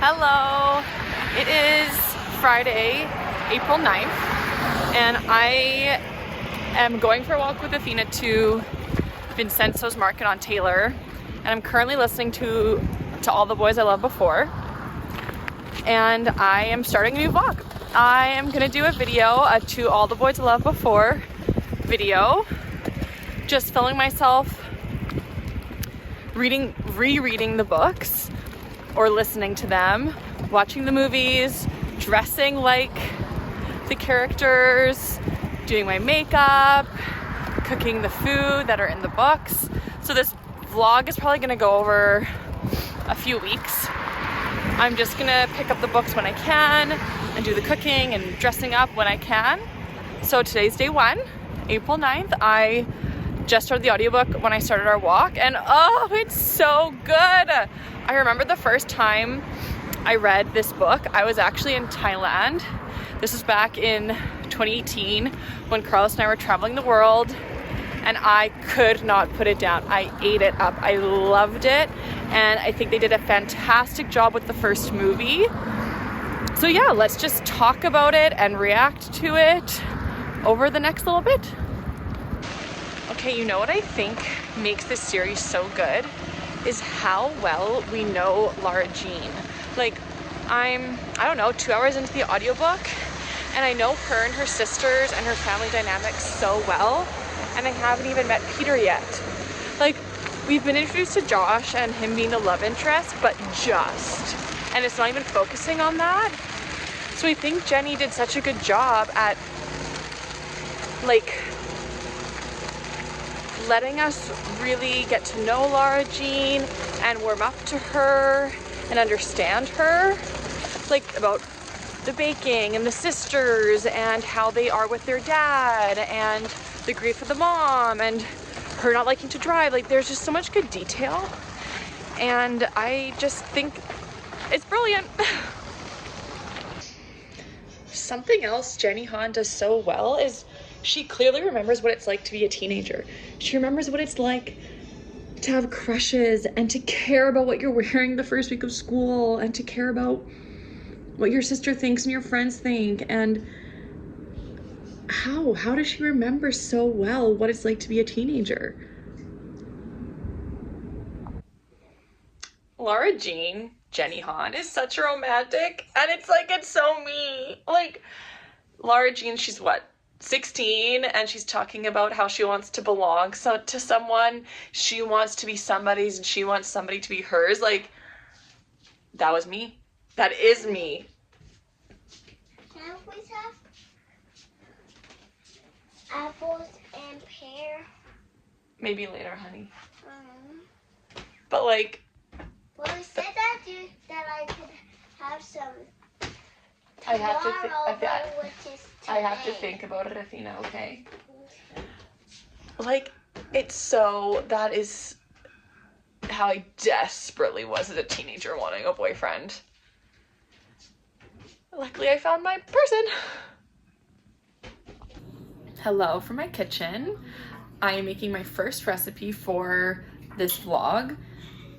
Hello! It is Friday, April 9th, and I am going for a walk with Athena to Vincenzo's Market on Taylor, and I'm currently listening to All the Boys I Loved Before, and I am starting a new vlog. I am gonna do a video, a To All the Boys I Loved Before video, just filming myself rereading the books or listening to them, watching the movies, dressing like the characters, doing my makeup, cooking the food that are in the books. So this vlog is probably gonna go over a few weeks. I'm just gonna pick up the books when I can and do the cooking and dressing up when I can. So today's day 1, April 9th. I just started the audiobook when I started our walk, and oh, it's so good. I remember the first time I read this book, I was actually in Thailand. This was back in 2018 when Carlos and I were traveling the world, and I could not put it down. I ate it up. I loved it, and I think they did a fantastic job with the first movie. So yeah, let's just talk about it and react to it over the next little bit. Okay, you know what I think makes this series so good is how well we know Lara Jean. Like, I don't know, 2 hours into the audiobook, and I know her and her sisters and her family dynamics so well, and I haven't even met Peter yet. Like, we've been introduced to Josh and him being the love interest, but just. And it's not even focusing on that. So I think Jenny did such a good job at, like, letting us really get to know Lara Jean and warm up to her and understand her, like about the baking and the sisters and how they are with their dad and the grief of the mom and her not liking to drive. Like, there's just so much good detail, and I just think it's brilliant. Something else Jenny Han does so well is she clearly remembers what it's like to be a teenager. She remembers what it's like to have crushes and to care about what you're wearing the first week of school and to care about what your sister thinks and your friends think. And how does she remember so well what it's like to be a teenager? Lara Jean, Jenny Han, is such a romantic, and it's so me. Like, Lara Jean, she's what, 16, and she's talking about how she wants to belong to someone. She wants to be somebody's, and she wants somebody to be hers. Like, that was me. That is me. Can I please have apples and pear? Maybe later, honey. But like, well, you said that I could have some I have to tomorrow, think about it, Athena, okay? Like, that is how I desperately was as a teenager wanting a boyfriend. Luckily, I found my person. Hello from my kitchen. I am making my first recipe for this vlog.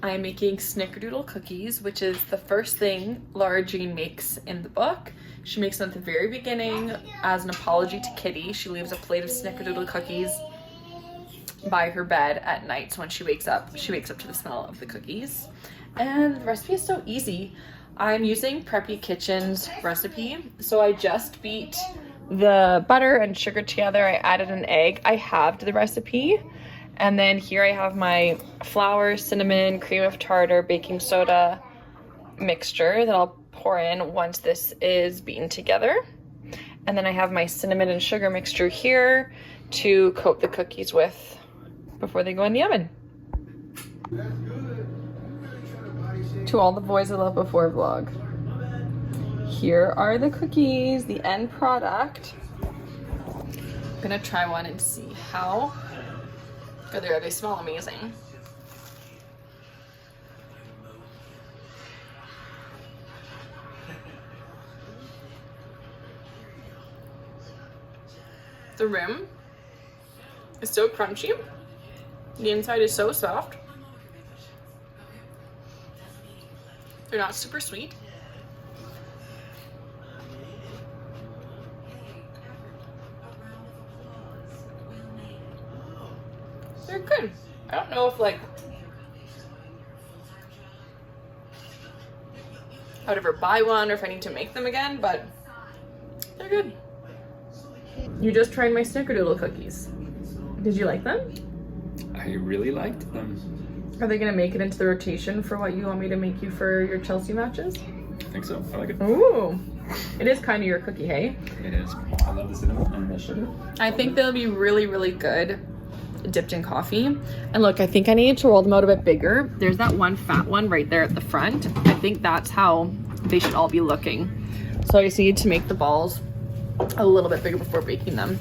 I am making snickerdoodle cookies, which is the first thing Lara Jean makes in the book. She makes them at the very beginning as an apology to Kitty. She leaves a plate of snickerdoodle cookies by her bed at night, so when she wakes up to the smell of the cookies. And the recipe is so easy. I'm using Preppy Kitchen's recipe. So I just beat the butter and sugar together. I added an egg. I halved the recipe. And then here I have my flour, cinnamon, cream of tartar, baking soda mixture that I'll pour in once this is beaten together. And then I have my cinnamon and sugar mixture here to coat the cookies with before they go in the oven. To All the Boys I Loved Before vlog. Here are the cookies, the end product. I'm gonna try one and see how good they are. They smell amazing. The rim is so crunchy. The inside is so soft. They're not super sweet. They're good. I don't know if like I would ever buy one or if I need to make them again, but they're good. You just tried my snickerdoodle cookies. Did you like them? I really liked them. Are they gonna make it into the rotation for what you want me to make you for your Chelsea matches? I think so. I like it. Ooh, it is kind of your cookie, hey? It is. I love the cinnamon and the sugar. I think they'll be really, really good dipped in coffee. And look, I think I need to roll them out a bit bigger. There's that one fat one right there at the front. I think that's how they should all be looking. So I just need to make the balls a little bit bigger before baking them.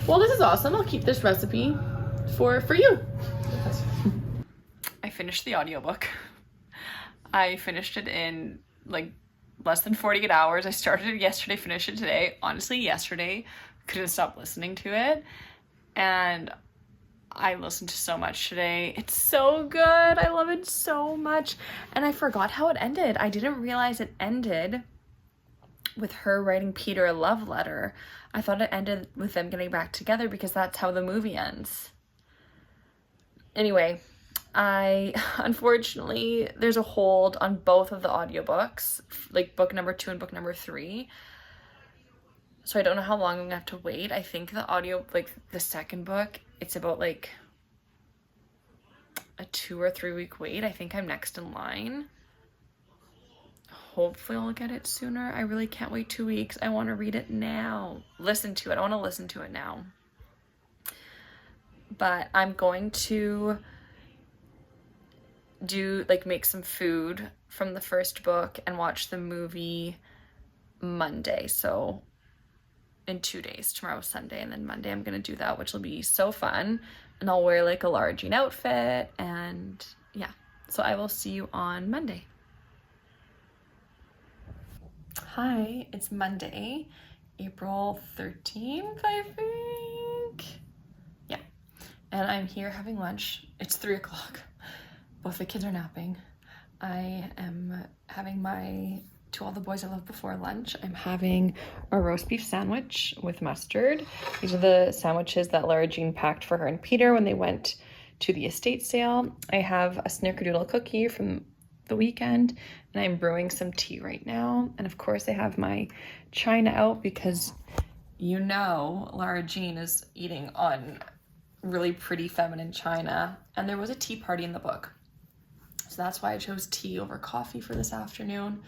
Well, this is awesome. I'll keep this recipe for you. I finished the audiobook. I finished it in like less than 48 hours. I started it yesterday, finished it today. Honestly, yesterday, couldn't stop listening to it. And I listened to so much today. It's so good. I love it so much. And I forgot how it ended. I didn't realize it ended with her writing Peter a love letter. I thought it ended with them getting back together because that's how the movie ends. Anyway, unfortunately, there's a hold on both of the audiobooks, like book number 2 and book number 3. So I don't know how long I'm gonna have to wait. I think the second book, it's about like a 2 or 3 week wait. I think I'm next in line. Hopefully I'll get it sooner. I really can't wait 2 weeks. I want to read it now. Listen to it. I want to listen to it now. But I'm going to make some food from the first book and watch the movie Monday. So in 2 days, tomorrow's Sunday, and then Monday I'm gonna do that, which will be so fun. And I'll wear like a large outfit, and yeah. So I will see you on Monday. Hi, it's Monday, April 13th, I think. Yeah, and I'm here having lunch. It's 3 o'clock. Both the kids are napping. I am having my To All the Boys I Loved Before lunch. I'm having a roast beef sandwich with mustard. These are the sandwiches that Laura Jean packed for her and Peter when they went to the estate sale. I have a snickerdoodle cookie from the weekend, and I'm brewing some tea right now. And of course I have my china out because you know Laura Jean is eating on really pretty feminine china, and there was a tea party in the book. So that's why I chose tea over coffee for this afternoon.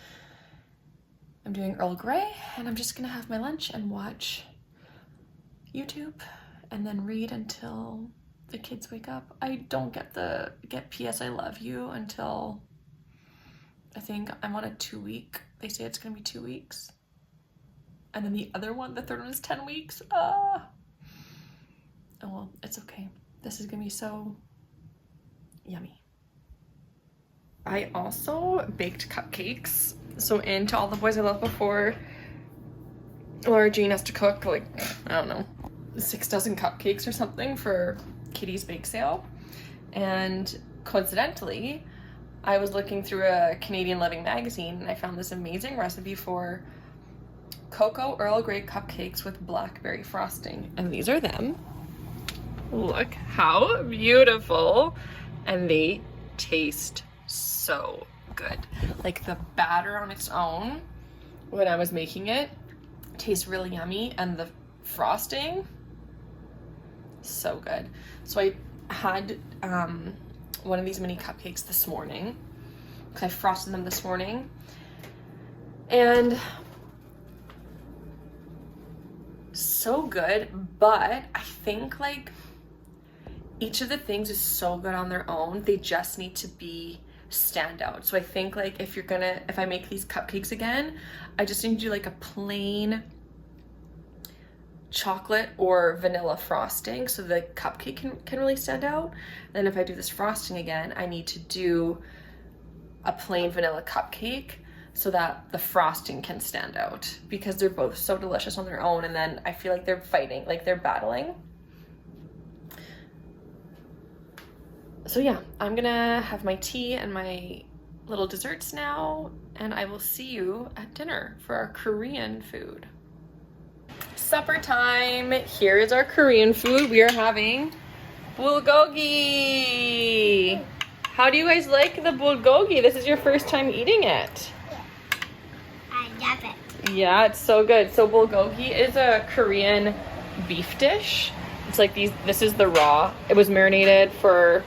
I'm doing Earl Grey, and I'm just gonna have my lunch and watch YouTube and then read until the kids wake up. I don't get P.S. I Love You until I think I'm on a 2 week. They say it's gonna be 2 weeks. And then the other one, the third one is 10 weeks. Oh well, it's okay. This is gonna be so yummy. I also baked cupcakes. So in To All the Boys I Loved Before, Laura Jean has to cook like, I don't know, 6 dozen cupcakes or something for Kitty's bake sale. And coincidentally, I was looking through a Canadian Living magazine and I found this amazing recipe for cocoa Earl Grey cupcakes with blackberry frosting. And these are them. Look how beautiful. And they taste so good. Like the batter on its own, when I was making it, tastes really yummy, and the frosting, so good. So I had one of these mini cupcakes this morning because I frosted them this morning, and so good. But I think like each of the things is so good on their own. They just need to be stand out. So I think like if I make these cupcakes again, I just need to do like a plain chocolate or vanilla frosting so the cupcake can really stand out. Then if I do this frosting again, I need to do a plain vanilla cupcake so that the frosting can stand out, because they're both so delicious on their own, and then I feel like they're fighting, like they're battling. So yeah, I'm gonna have my tea and my little desserts now, and I will see you at dinner for our Korean food. Supper time. Here is our Korean food. We are having Bulgogi! How do you guys like the bulgogi? This is your first time eating it. I love it. Yeah, it's so good. So bulgogi is a Korean beef dish. It's like this is the raw. It was marinated for,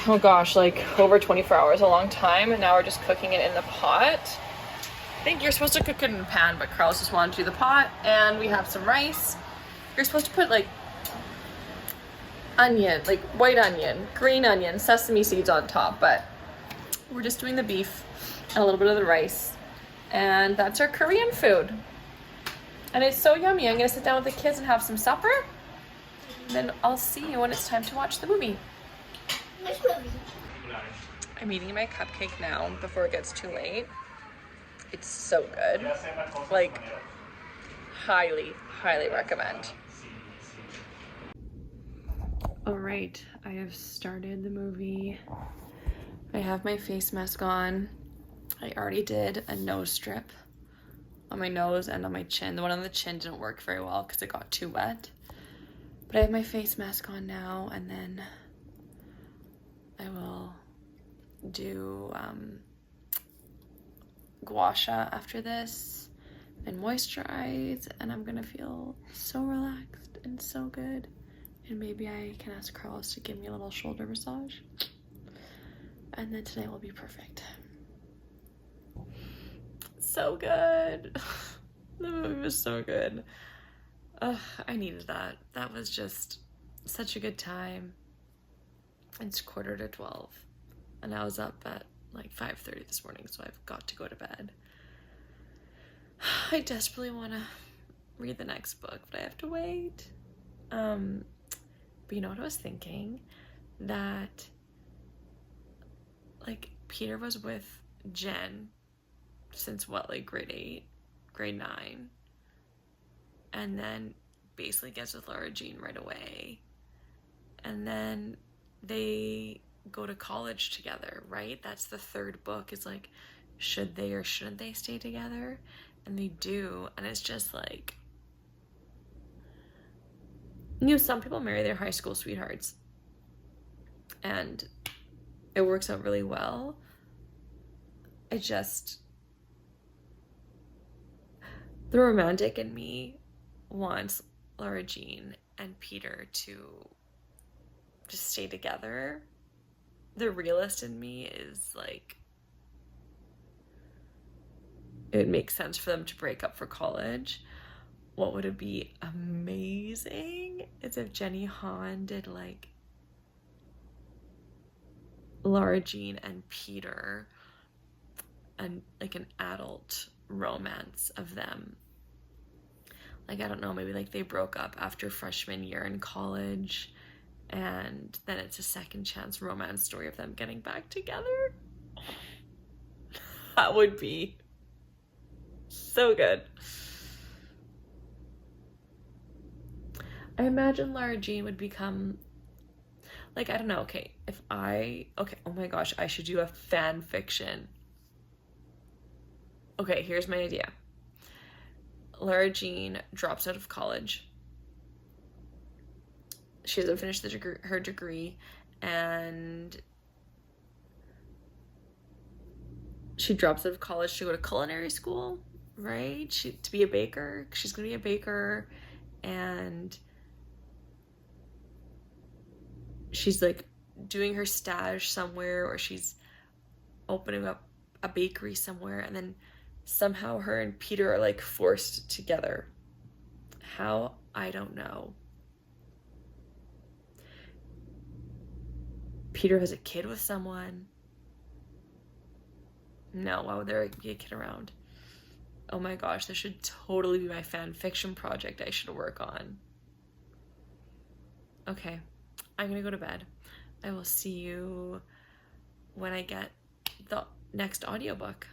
oh gosh, like over 24 hours, a long time. And now we're just cooking it in the pot. I think you're supposed to cook it in a pan, but Carlos just wanted to do the pot. And we have some rice. You're supposed to put like onion, like white onion, green onion, sesame seeds on top, but we're just doing the beef and a little bit of the rice. And that's our Korean food. And it's so yummy. I'm gonna sit down with the kids and have some supper. And then I'll see you when it's time to watch the movie. Which movie? I'm eating my cupcake now before it gets too late. It's so good. Like, highly, highly recommend. All right, I have started the movie. I have my face mask on. I already did a nose strip on my nose and on my chin. The one on the chin didn't work very well because it got too wet. But I have my face mask on now, and then I will do gua sha after this and moisturize, and I'm gonna feel so relaxed and so good. And maybe I can ask Carlos to give me a little shoulder massage. And then tonight will be perfect. So good. The movie was so good. I needed that. That was just such a good time. It's 11:45. And I was up at like 5:30 this morning, so I've got to go to bed. I desperately want to read the next book, but I have to wait. But you know what I was thinking? That, like, Peter was with Jen since what, like grade 8, grade 9, and then basically gets with Laura Jean right away. And then they go to college together, right? That's the third book. It's like, should they or shouldn't they stay together? And they do, and it's just like, you know, some people marry their high school sweethearts and it works out really well. The romantic in me wants Laura Jean and Peter to just stay together. The realist in me is like, it would make sense for them to break up for college. What would it be amazing is if Jenny Han did like Laura Jean and Peter, and like an adult romance of them. Like, I don't know, maybe like they broke up after freshman year in college, and then it's a second chance romance story of them getting back together. That would be so good. I imagine Laura Jean would become, like, I don't know, okay, oh my gosh, I should do a fan fiction. Okay, here's my idea. Laura Jean drops out of college. She doesn't finish her degree, and she drops out of college to go to culinary school, right? To be a baker. She's gonna be a baker, and she's like doing her stage somewhere, or she's opening up a bakery somewhere, and then somehow her and Peter are like forced together. How? I don't know. Peter has a kid with someone. No, why would there be a kid around? Oh my gosh, this should totally be my fan fiction project I should work on. Okay, I'm gonna go to bed. I will see you when I get the next audiobook.